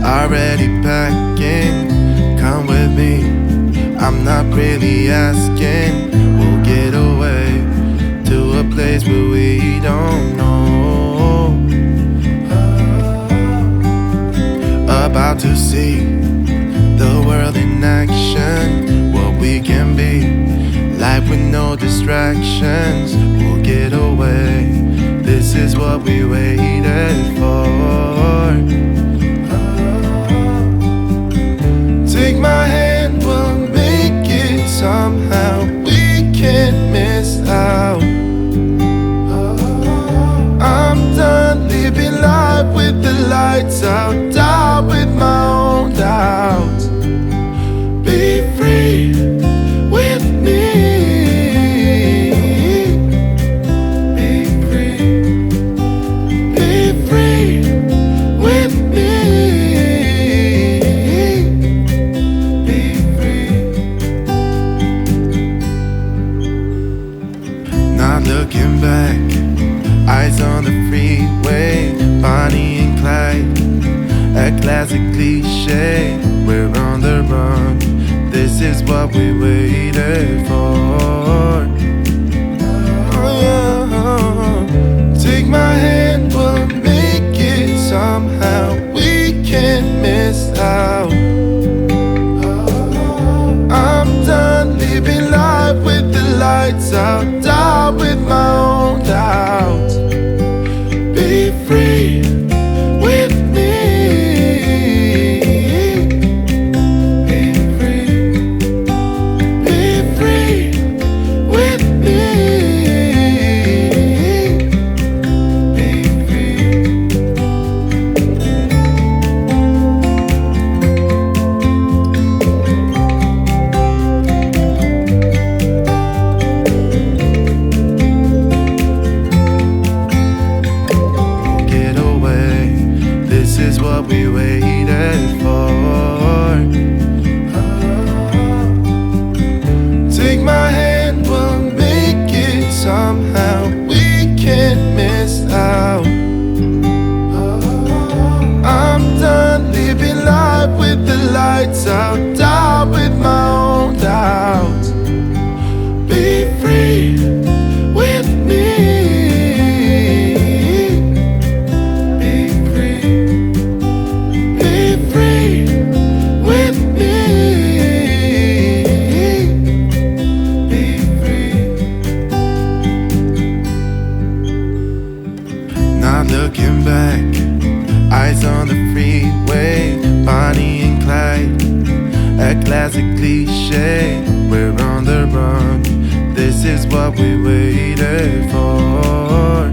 already packing. Come with me, I'm not really asking. We'll get away to a place where we don't know. About to see the world in action, what we can be, life with no distractions. We'll get away, this is what we waited for. Take my hand, we'll make it somehow. We can't miss out. I'm done living life with the lights out, die with my own doubts. Be free with me. Be free. Be free with me. Be free. Not looking back, eyes on the freeway, Bonnie and Clyde, a classic cliche. We're on the run, this is what we waited for. Oh yeah. Take my hand, we'll make it somehow. We can't miss out. I'm done living life with the lights out, die with my own doubts. Be free with me. Be free. Be free with me. Be free. Get away, this is what we waited for. Take my hand, we'll make it somehow. We can't miss out. I'm done living life with the lights out, die with my own doubts. Be free with me. Be free. Be free with me. Be free. Not looking back, eyes on the freeway, Bonnie and Clyde, a classic cliche. We're on the run, this is what we waited for.